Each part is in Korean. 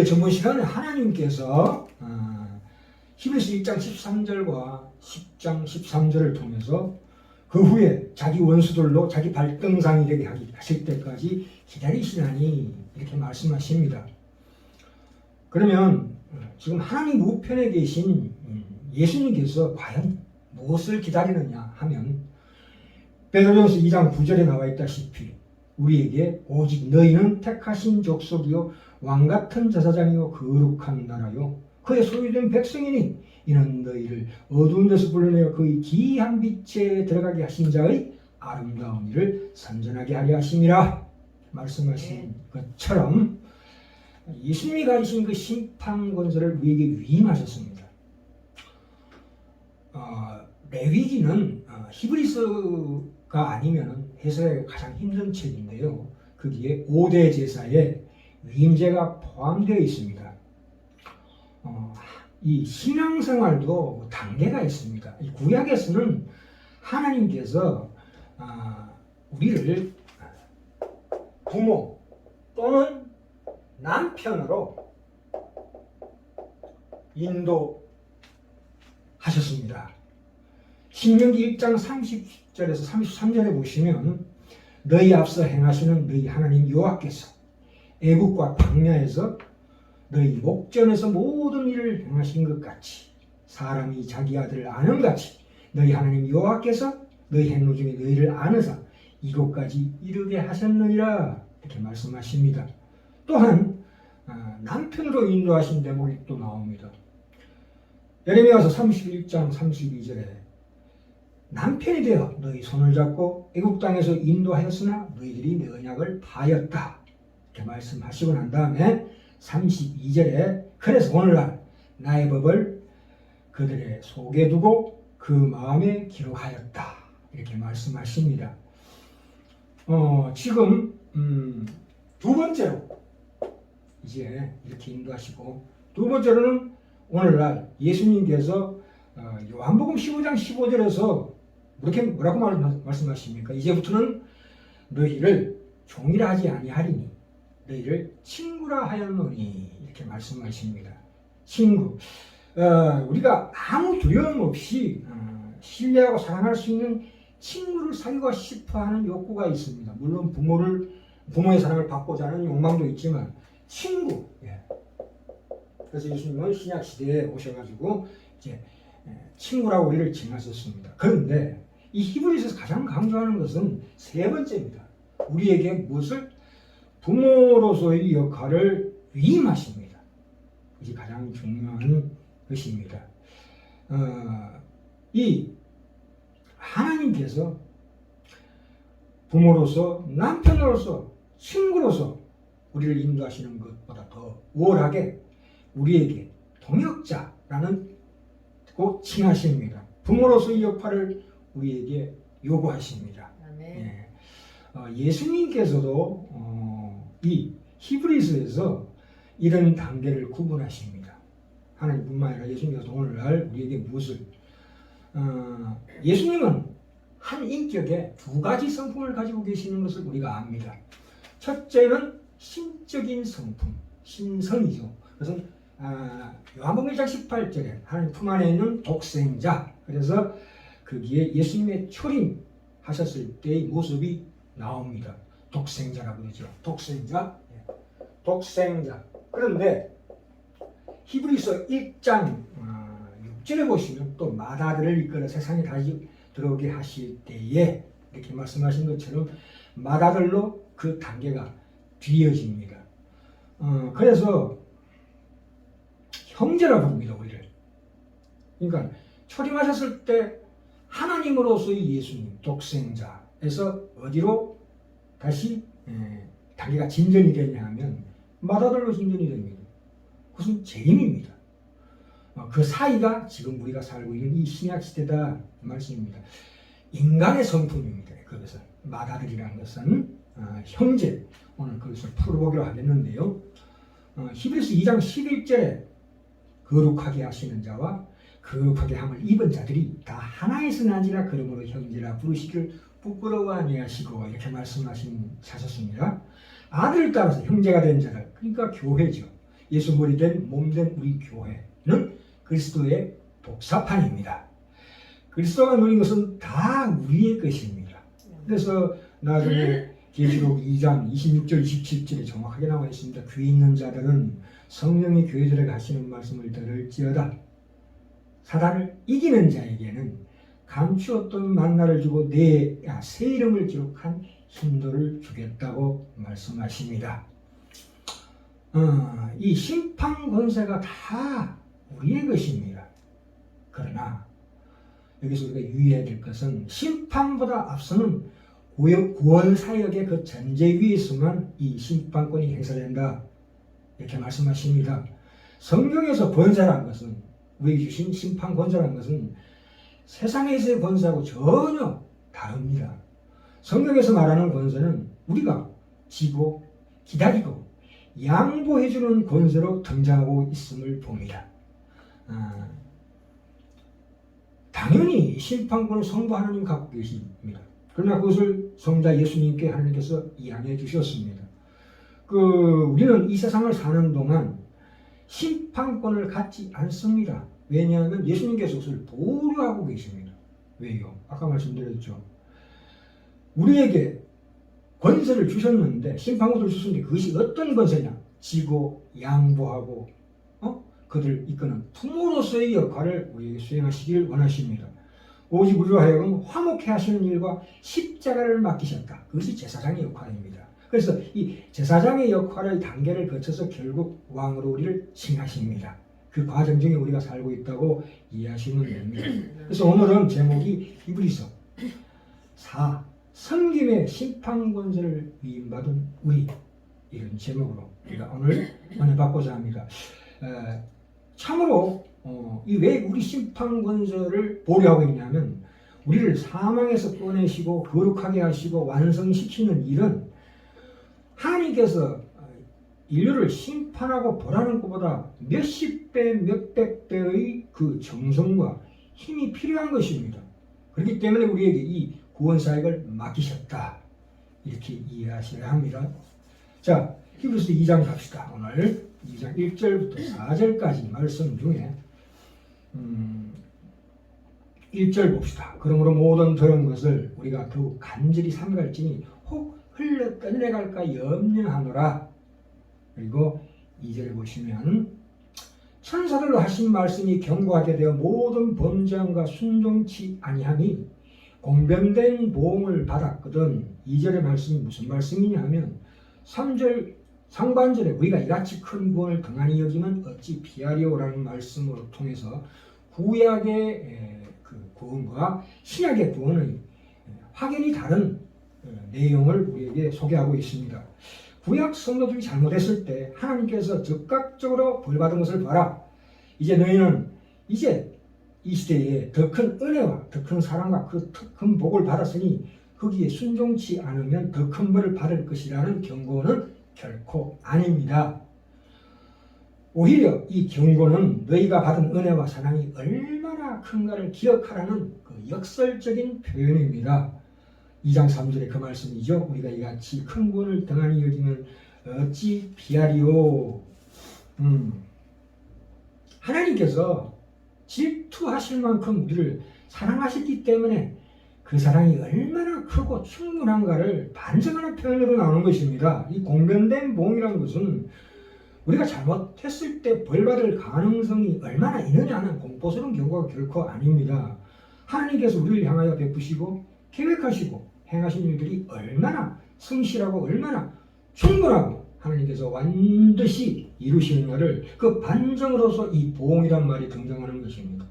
저번 시간에 하나님께서 히브리서 1장 13절과 10장 13절을 통해서 그 후에 자기 원수들로 자기 발등상이 되게 하실 때까지 기다리시나니 이렇게 말씀하십니다. 그러면 지금 하나님 우편에 계신 예수님께서 과연 무엇을 기다리느냐 하면 베드로전서 2장 9절에 나와 있다시피 우리에게 오직 너희는 택하신 족속이요 왕같은 제사장이요 거룩한 나라요 그의 소유된 백성이니 이는 너희를 어두운 데서 불러내어 그의 기이한 빛에 들어가게 하신 자의 아름다운 일을 선전하게 하려 하심이라 말씀하신 것처럼 예수님이 가지신 그 심판 권세를 우리에게 위임하셨습니다. 레위기는 히브리서가 아니면 해석하기가 가장 힘든 책인데요. 거기에 5대 제사에 위임제가 포함되어 있습니다. 이 신앙생활도 단계가 있습니다. 이 구약에서는 하나님께서 우리를 부모 또는 남편으로 인도하셨습니다. 신명기 1장 30절에서 33절에 보시면 너희 앞서 행하시는 너희 하나님 여호와께서 애국과 광야에서 너희 목전에서 모든 일을 행하신 것 같이 사람이 자기 아들을 아는 같이 너희 하나님 여호와께서 너희 행로 중에 너희를 아느사 이곳까지 이르게 하셨느니라 이렇게 말씀하십니다. 또한 남편으로 인도하신 대목이 또 나옵니다. 예레미야서 31장 32절에 남편이 되어 너희 손을 잡고 애국 땅에서 인도하였으나 너희들이 내 언약을 파였다 이렇게 말씀하시고 난 다음에 32절에 그래서 오늘날 나의 법을 그들의 속에 두고 그 마음에 기록하였다 이렇게 말씀하십니다. 지금 두 번째로 이제 이렇게 인도하시고 두 번째로는 오늘날 예수님께서 요한복음 15장 15절에서 뭐라고 말씀하십니까? 이제부터는 너희를 종이라 하지 아니하리니 너희를 친구라 하였노니 이렇게 말씀하십니다. 친구. 우리가 아무 두려움 없이 신뢰하고 사랑할 수 있는 친구를 사귀고 싶어하는 욕구가 있습니다. 물론 부모의 사랑을 받고자 하는 욕망도 있지만 친구. 그래서 예수님은 신약 시대에 오셔가지고 이제 친구라고 우리를 칭하셨습니다. 그런데 이 히브리서에서 가장 강조하는 것은 세 번째입니다. 우리에게 무엇을 부모로서의 역할을 위임하십니다. 이게 가장 중요한 것입니다. 이 하나님께서 부모로서 남편으로서 친구로서 우리를 인도하시는 것보다 더 우월하게 우리에게 동역자라는 고 칭하십니다. 부모로서의 역할을 우리에게 요구하십니다. 예수님께서도 이 히브리서에서 이런 단계를 구분하십니다. 하나님뿐만 아니라 예수님께서 오늘날 우리에게 무엇을 예수님은 한 인격에 두 가지 성품을 가지고 계시는 것을 우리가 압니다. 첫째는 신적인 성품, 신성이죠. 그것은 요한복음 1장 18절에 하나님 품 안에 있는 독생자, 그래서 거기에 예수님의 초림하셨을 때의 모습이 나옵니다. 독생자라고 그러죠. 독생자. 그런데 히브리서 1장 6절에 보시면 또 마다들을 이끌어 세상에 다시 들어오게 하실 때에 이렇게 말씀하신 것처럼 마다들로 그 단계가 뒤어집니다. 그래서 형제라 부릅니다, 우리를. 그러니까 초림하셨을 때 하나님으로서의 예수님, 독생자에서 어디로 다시 단계가 진전이 되냐 하면 마다들로 진전이 됩니다. 그것은 재림입니다. 그 사이가 지금 우리가 살고 있는 이 신약시대다 말씀입니다. 인간의 성품입니다. 그것은 마다들이라는 것은 형제, 오늘 그것을 풀어보기로 하겠는데요. 히브리서 2장 11절에 거룩하게 하시는 자와 거룩하게 함을 입은 자들이 다 하나에서 나니라 그러므로 형제라 부르시기를 부끄러워 아니하시고 이렇게 말씀하셨습니다. 아들을 따라서 형제가 된 자들, 그러니까 교회죠. 예수 머리 된 몸 된 우리 교회는 그리스도의 복사판입니다. 그리스도가 누린 것은 다 우리의 것입니다. 그래서 나중에 계시록 2장 26절 27절에 정확하게 나와 있습니다. 귀 있는 자들은 성령이 교회들에게 하시는 말씀을 들을지어다. 사단을 이기는 자에게는 감추었던 만나를 주고 새 이름을 기록한 hin도를 주겠다고 말씀하십니다. 이 심판 권세가 다 우리의 것입니다. 그러나 여기서 우리가 유의해야 될 것은 심판보다 앞서는 구원 사역의 그 전제 위에서만 이 심판권이 행사된다. 이렇게 말씀하십니다. 성경에서 권세라는 것은, 우리에게 주신 심판 권세라는 것은 세상에서의 권세하고 전혀 다릅니다. 성경에서 말하는 권세는 우리가 지고 기다리고 양보해주는 권세로 등장하고 있음을 봅니다. 당연히 심판권을 성부 하나님 갖고 계십니다. 그러나 그것을 성자 예수님께 하나님께서 이양해 주셨습니다. 우리는 이 세상을 사는 동안 심판권을 갖지 않습니다. 왜냐하면 예수님께서 그것을 보류하고 계십니다. 왜요? 아까 말씀드렸죠. 우리에게 권세를 주셨는데, 심판권을 주셨는데 그것이 어떤 권세냐? 지고 양보하고 그들을 이끄는 부모로서의 역할을 우리에게 수행하시길 원하십니다. 오직 우리로 하여금 화목해 하시는 일과 십자가를 맡기셨다. 그것이 제사장의 역할입니다. 그래서 이 제사장의 역할의 단계를 거쳐서 결국 왕으로 우리를 칭하십니다. 그 과정 중에 우리가 살고 있다고 이해하시면 됩니다. 그래서 오늘은 제목이 히브리서 4. 섬김의 심판 권세를 위임받은 우리, 이런 제목으로 우리가 오늘 은혜 받고자 합니다. 참으로 왜 우리 심판 권세를 보류하고 있냐면, 우리를 사망에서 꺼내시고 거룩하게 하시고 완성시키는 일은 하나님께서 인류를 심판하고 벌하는 것보다 몇십 배, 몇백 배의 그 정성과 힘이 필요한 것입니다. 그렇기 때문에 우리에게 이 구원 사역을 맡기셨다. 이렇게 이해하셔야 합니다. 자, 히브리서 2장 갑시다. 오늘 2장 1절부터 4절까지 말씀 중에 1절 봅시다. 그러므로 모든 들은 것을 우리가 더욱 간절히 삼갈지니 혹 흘러 떠내갈까 염려하노라. 그리고 2절에 보시면 천사들로 하신 말씀이 경고하게 되어 모든 범죄함과 순종치 아니하니 공변된 보응을 받았거든. 2절의 말씀이 무슨 말씀이냐 하면 3절 상반절에 우리가 이같이 큰 구원을 등한히 여기면 어찌 피하리오라는 말씀으로 통해서 구약의 그 구원과 신약의 구원의 확연히 다른 내용을 우리에게 소개하고 있습니다. 구약 성도들이 잘못했을 때 하나님께서 즉각적으로 벌받은 것을 봐라. 이제 너희는 이제 이 시대에 더 큰 은혜와 더 큰 사랑과 그 큰 복을 받았으니 거기에 순종치 않으면 더 큰 벌을 받을 것이라는 경고는 결코 아닙니다. 오히려 이 경고는 너희가 받은 은혜와 사랑이 얼마나 큰가를 기억하라는 그 역설적인 표현입니다. 2장 3절의 그 말씀이죠. 우리가 이같이 큰 구원을 등한히 여기면 어찌 피하리오. 하나님께서 질투하실 만큼 우리를 사랑하셨기 때문에 그 사랑이 얼마나 크고 충분한가를 반증하는 표현으로 나오는 것입니다. 이 공변된 보응이라는 것은 우리가 잘못했을 때 벌받을 가능성이 얼마나 있느냐는 공포스러운 경고가 결코 아닙니다. 하나님께서 우리를 향하여 베푸시고 계획하시고 행하신 일들이 얼마나 성실하고 얼마나 충분하고 하나님께서 완전히 이루시느냐를 그 반증으로서 이 보응이란 말이 등장하는 것입니다.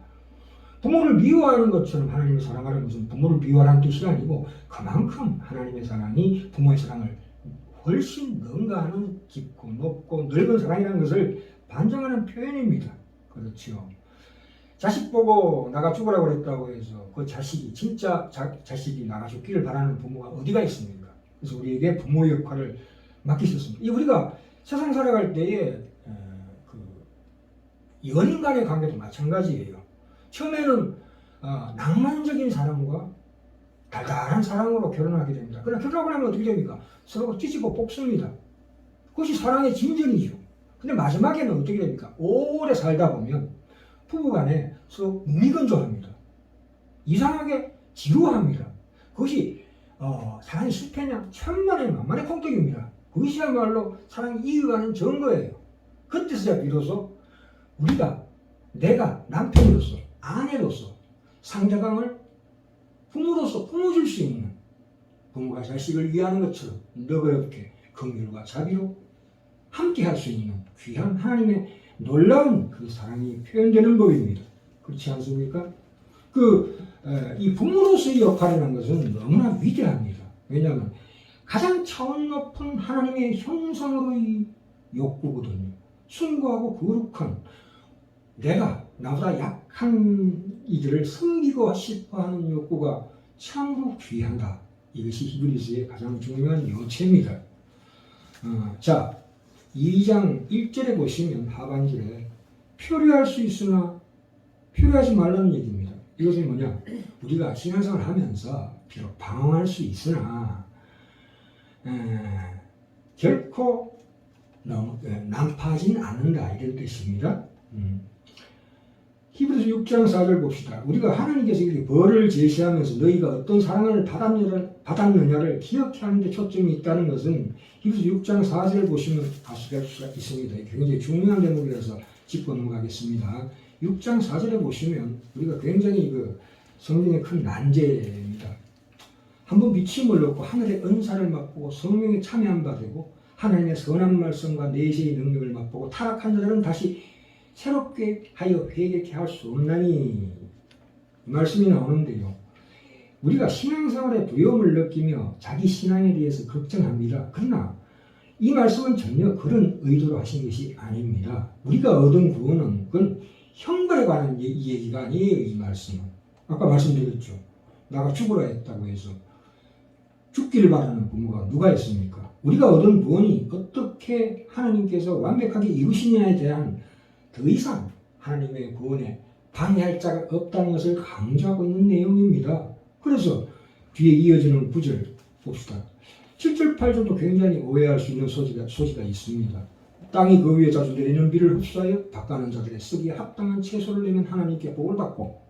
부모를 미워하는 것처럼 하나님을 사랑하는 것은 부모를 미워하는 뜻이 아니고 그만큼 하나님의 사랑이 부모의 사랑을 훨씬 능가하는 깊고 높고 넓은 사랑이라는 것을 반증하는 표현입니다. 그렇죠. 자식 보고 나가 죽으라고 그랬다고 해서 그 자식이 진짜 자식이 나가 죽기를 바라는 부모가 어디가 있습니까? 그래서 우리에게 부모의 역할을 맡기셨습니다. 우리가 세상 살아갈 때에 연인 간의 관계도 마찬가지예요. 처음에는 낭만적인 사랑과 달달한 사랑으로 결혼하게 됩니다. 그러나 결혼하고 나면 어떻게 됩니까? 서로가 찢고 뽑습니다. 그것이 사랑의 진전이죠. 근데 마지막에는 어떻게 됩니까? 오래 살다 보면 부부간에 서로 무미건조합니다. 이상하게 지루합니다. 그것이 사랑이 실패냐? 천만의 만만의 콩떡입니다. 그것이야말로 사랑이 이어가는 증거예요. 그때서야 비로소 내가 남편으로서 아내로서 상대방을 부모로서 품어줄 수 있는 부모가 자식을 위하는 것처럼 너그럽게 긍휼과 자비로 함께 할 수 있는 귀한 하나님의 놀라운 그 사랑이 표현되는 법입니다. 그렇지 않습니까? 이 부모로서의 역할이라는 것은 너무나 위대합니다. 왜냐하면 가장 차원 높은 하나님의 형상으로의 욕구거든요. 숭고하고 거룩한 나보다 약한 이들을 섬기고 싶어하는 욕구가 참으로 귀하다. 이것이 히브리서의 가장 중요한 요체입니다. 자, 2장 1절에 보시면 하반절에 표류할 수 있으나 표류하지 말라는 얘기입니다. 이것은 뭐냐? 우리가 신앙생활을 하면서 비록 방황할 수 있으나 결코 난파하지는 않는다 이런 뜻입니다. 히브리서 6장 4절 봅시다. 우리가 하나님께서 이렇게 벌을 제시하면서 너희가 어떤 사랑을 받았느냐를 기억해 하는 데 초점이 있다는 것은 히브리서 6장 4절을 보시면 아실 수가 있습니다. 굉장히 중요한 대목이라서 짚고 넘어가겠습니다. 6장 4절에 보시면 우리가 굉장히 성경의 큰 난제입니다. 한번 미침을 얻고 하늘의 은사를 맛보고 성령에 참여한 바 되고 하나님의 선한 말씀과 내세의 능력을 맛보고 타락한 자들은 다시 새롭게 하여 회개케 할 수 없나니 이 말씀이 나오는데요. 우리가 신앙생활에 두려움을 느끼며 자기 신앙에 대해서 걱정합니다. 그러나 이 말씀은 전혀 그런 의도로 하신 것이 아닙니다. 우리가 얻은 구원은 그건 형벌에 관한 얘기가 아니에요. 이 말씀은 아까 말씀드렸죠. 나가 죽으라 했다고 해서 죽기를 바라는 부모가 누가 있습니까? 우리가 얻은 구원이 어떻게 하나님께서 완벽하게 이루시느냐에 대한 더 이상 하나님의 구원에 방해할 자가 없다는 것을 강조하고 있는 내용입니다. 그래서 뒤에 이어지는 구절 봅시다. 7절 8절도 굉장히 오해할 수 있는 소지가 있습니다. 땅이 그 위에 자주 내리는 비를 흡수하여 닦아는 자들의 쓰기에 합당한 채소를 내면 하나님께 복을 받고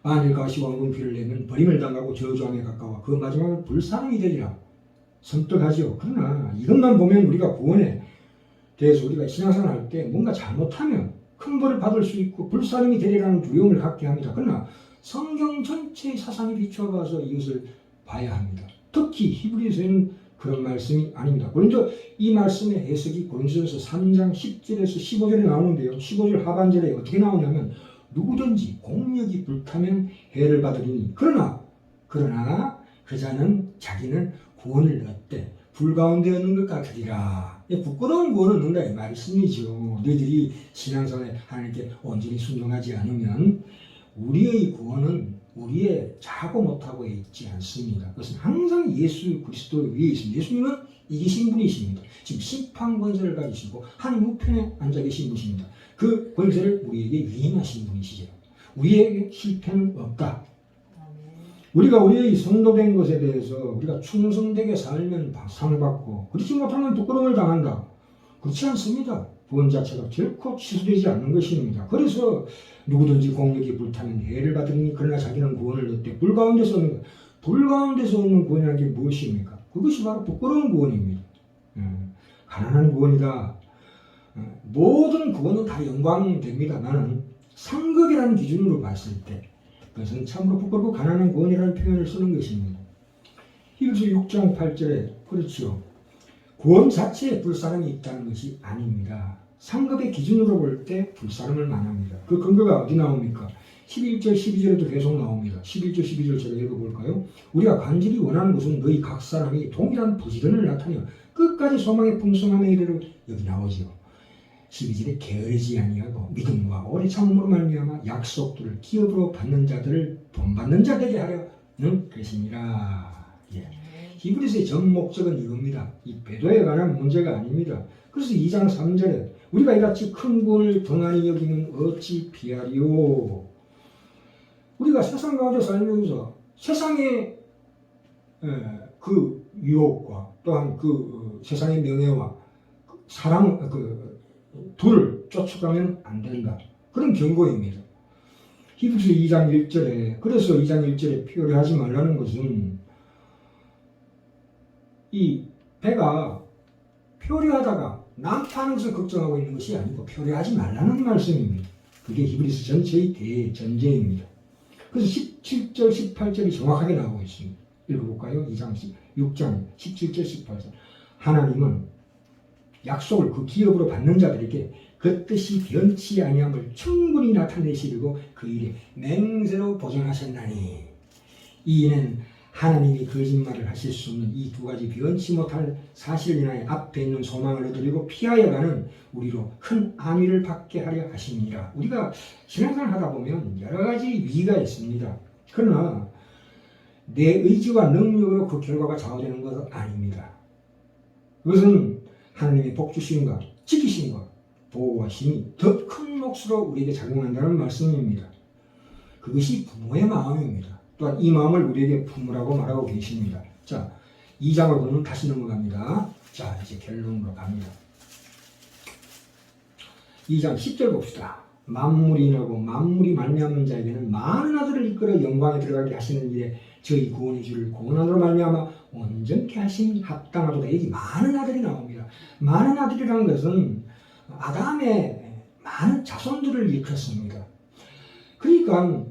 만일 가시와 은피를 내면 버림을 당하고 저주함에 가까워 그 마지막은 불사름이 되리라. 섬뜩하지요. 그러나 이것만 보면 우리가 구원에 대해서 우리가 신앙생활 할 때 뭔가 잘못하면 큰 벌을 받을 수 있고 불사름이 되리라는 두려움을 갖게 합니다. 그러나 성경 전체의 사상에 비추어봐서 이것을 봐야 합니다. 특히 히브리서에는 그런 말씀이 아닙니다. 먼저 이 말씀의 해석이 고린도전서 3장 10절에서 15절에 나오는데요. 15절 하반절에 어떻게 나오냐면 누구든지 공력이 불타면 해를 받으리니 그러나 그자는 자기는 구원을 얻되 불 가운데 얻는 것 같으리라. 부끄러운 구원을 얻는다 이 말씀이죠. 너희들이 신앙생활에 하나님께 온전히 순종하지 않으면 우리의 구원은 우리의 잘하고 못하고 있지 않습니다. 그것은 항상 예수 그리스도 위에 있습니다. 예수님은 이기신 분이십니다. 지금 심판 권세를 가지시고 하나님 우편에 앉아 계신 분이십니다. 그 권세를 우리에게 위임하신 분이시죠. 우리에게 실패는 없다. 우리가 우리의 성도된 것에 대해서 우리가 충성되게 살면 상받고 그렇지 못하면 부끄러움을 당한다. 그렇지 않습니다. 구원 자체가 결코 취소되지 않는 것입니다. 그래서 누구든지 공력이 불타면 해를 받으니 그러나 자기는 구원을 얻되 불 가운데서 얻는 구원이라는 게 무엇입니까? 그것이 바로 부끄러운 구원입니다. 가난한 구원이다. 모든 구원은 다 영광됩니다만 상급이라는 기준으로 봤을 때 그것은 참으로 부끄럽고 가난한 구원이라는 표현을 쓰는 것입니다. 히브리서 6장 8절에 그렇죠. 구원 자체에 불사름이 있다는 것이 아닙니다. 상급의 기준으로 볼 때 불사름을 말합니다. 그 근거가 어디 나옵니까? 11절 12절에도 계속 나옵니다. 11절 12절 제가 읽어볼까요? 우리가 간절히 원하는 것은 너희 각 사람이 동일한 부지런을 나타내어 끝까지 소망의 풍성함에 이르러 여기 나오죠. 12절에 게으르지 아니하고 믿음과 오래 참음으로 말미암아 약속들을 기업으로 받는 자들을 본받는 자 되게 하려는 것이니라. 예. 히브리서의 전 목적은 이겁니다. 이 배도에 관한 문제가 아닙니다. 그래서 2장 3절에 우리가 이같이 큰 구원을 등한히 여기면 어찌 피하리요. 우리가 세상 가운데 살면서 세상의 그 유혹과 또한 그 세상의 명예와 사랑 둘을 쫓아가면 안 된다. 그런 경고입니다. 히브리서 2장 1절에 그래서 2장 1절에 표류하지 말라는 것은 이 배가 표류하다가 난파하는 것을 걱정하고 있는 것이 아니고 표류하지 말라는 말씀입니다. 그게 히브리서 전체의 대전제입니다. 그래서 17절, 18절이 정확하게 나오고 있습니다. 읽어볼까요? 6장 17절, 18절. 하나님은 약속을 그 기업으로 받는 자들에게 그 뜻이 변치 아니함을 충분히 나타내시려고 그 일에 맹세로 보증하셨나니 이는 하나님이 거짓말을 하실 수 없는 이 두 가지 변치 못할 사실을 인하여 앞에 있는 소망을 얻으려고 피하여 가는 우리로 큰 안위를 받게 하려 하십니다. 우리가 신앙생활 하다 보면 여러 가지 위기가 있습니다. 그러나 내 의지와 능력으로 그 결과가 좌우되는 것은 아닙니다. 그것은 하나님의 복주심과 지키심과 보호와 힘이 더 큰 몫으로 우리에게 작용한다는 말씀입니다. 그것이 부모의 마음입니다. 또한 이 마음을 우리에게 품으라고 말하고 계십니다. 자, 2장을 보면 다시 넘어갑니다. 자, 이제 결론으로 갑니다. 2장 10절 봅시다. 만물이 인하고 만물이 말미암은 자에게는 많은 아들을 이끌어 영광에 들어가게 하시는 일에 저희 구원의 주를 고난으로 말미암아 온전케 하심 합당하도다. 여기 많은 아들이 나옵니다. 많은 아들이라는 것은 아담의 많은 자손들을 일컫습니다. 그러니까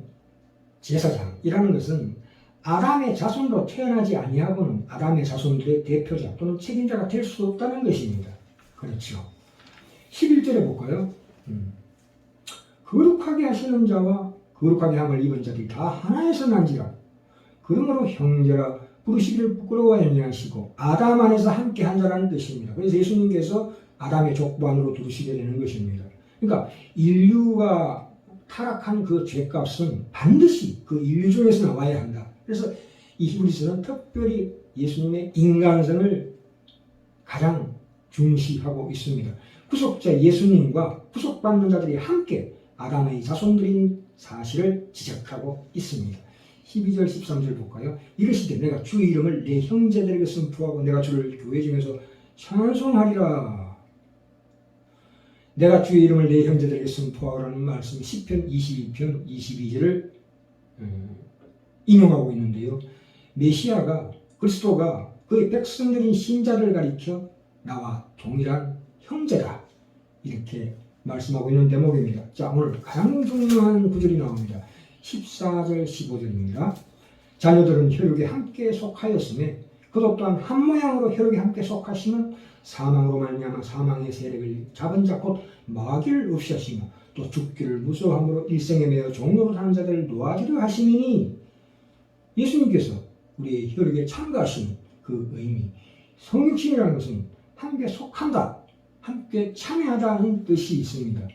제사장이라는 것은 아담의 자손으로 태어나지 아니하고는 아담의 자손들의 대표자 또는 책임자가 될 수 없다는 것입니다. 그렇죠. 11절에 볼까요? 거룩하게 하시는 자와 거룩하게 함을 입은 자들이 다 하나에서 난지라. 그러므로 형제라 부르시기를 부끄러워하지 아니하시고 아담 안에서 함께 한 자라는 뜻입니다. 그래서 예수님께서 아담의 족보 안으로 들으시게 되는 것입니다. 그러니까 인류가 타락한 그 죄값은 반드시 그 인류 중에서 나와야 한다. 그래서 이 히브리서는 특별히 예수님의 인간성을 가장 중시하고 있습니다. 구속자 예수님과 구속받는 자들이 함께 아담의 자손들인 사실을 지적하고 있습니다. 12절 13절 볼까요? 이르시되 내가 주의 이름을 내 형제들에게 선포하고 내가 주를 교회 중에서 찬송하리라. 내가 주의 이름을 내 형제들에게 선포하라는 말씀 10편 22편 22절을 인용하고 있는데요. 메시아가 그리스도가 그의 백성들인 신자를 가리켜 나와 동일한 형제다. 이렇게 말씀하고 있는 대목입니다. 자, 오늘 가장 중요한 구절이 나옵니다. 14절 15절입니다. 자녀들은 혈육에 함께 속하였으며 그도 또한 한 모양으로 혈육에 함께 속하시면 사망으로 말미암아 사망의 세력을 잡은 자 곧 마귀를 없이 하시며 또 죽기를 무서워함으로 일생에 매여 종로로 사는 자들을 놓아주려 하시니 예수님께서 우리의 혈육에 참가하시는 그 의미 성육신이라는 것은 함께 속한다, 함께 참여하다는 뜻이 있습니다.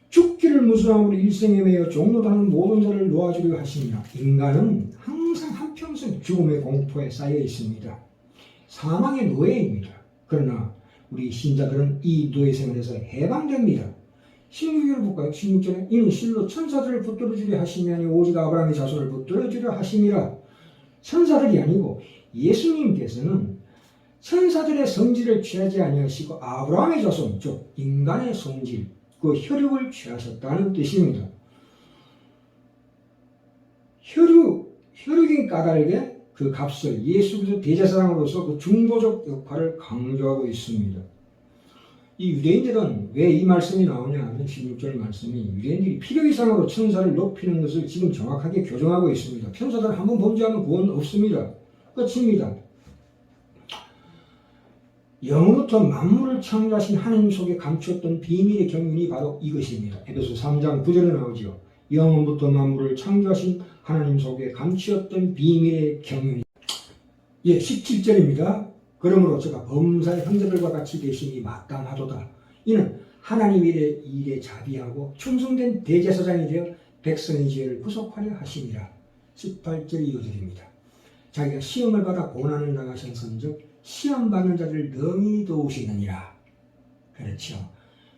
죽기를 무서워함으로 일생에 매여 종로하는 모든 자를 놓아주려 하시니라. 인간은 항상 한평생 죽음의 공포에 쌓여 있습니다. 사망의 노예입니다. 그러나 우리 신자들은 이 노예 생활에서 해방됩니다. 16절을 볼까요? 16절에 이는 실로 천사들을 붙들어 주려 하심이 아니오 오직 아브라함의 자손을 붙들어 주려 하심이라. 천사들이 아니고 예수님께서는 천사들의 성질을 취하지 아니하시고 아브라함의 자손, 즉 인간의 성질, 그 혈육을 취하셨다는 뜻입니다. 혈육인 까닭에 그 값을 예수 그리스도 대제사장으로서 그 중보적 역할을 강조하고 있습니다. 이 유대인들은 왜 이 말씀이 나오냐 하면 16절 말씀이 유대인들이 필요 이상으로 천사를 높이는 것을 지금 정확하게 교정하고 있습니다. 천사들 한번 범죄하면 구원 없습니다. 끝입니다. 영부터 만물을 창조하신 하나님 속에 감추었던 비밀의 경륜이 바로 이것입니다. 에베소 3장 9절에 나오죠. 영원부터 만물을 창조하신 하나님 속에 감추었던 비밀의 경륜이 17절입니다. 그러므로 제가 범사의 형제들과 같이 되시니 마땅하도다. 이는 하나님 일에 자비하고 충성된 대제사장이 되어 백성의 죄를 구속하려 하심이라. 18절 이어드립니다. 자기가 시험을 받아 고난을 당하셨은즉 시험받는 자를 능히 도우시느니라. 그렇죠.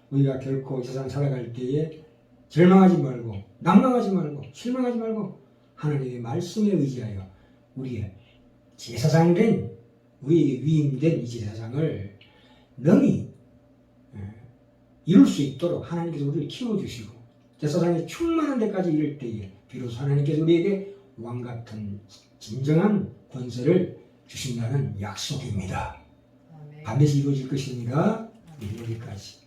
우리가 결코 이 세상 살아갈 때에 절망하지 말고 낭망하지 말고 실망하지 말고 하나님의 말씀에 의지하여 우리의 제사장된 우리에게 위임된 이 제사장을 능히 이룰 수 있도록 하나님께서 우리를 키워주시고 제사장이 충만한 데까지 이를 때에 비로소 하나님께서 우리에게 왕같은 진정한 권세를 주신다는 약속입니다. 아멘. 반드시 이루어질 것입니다. 여기까지.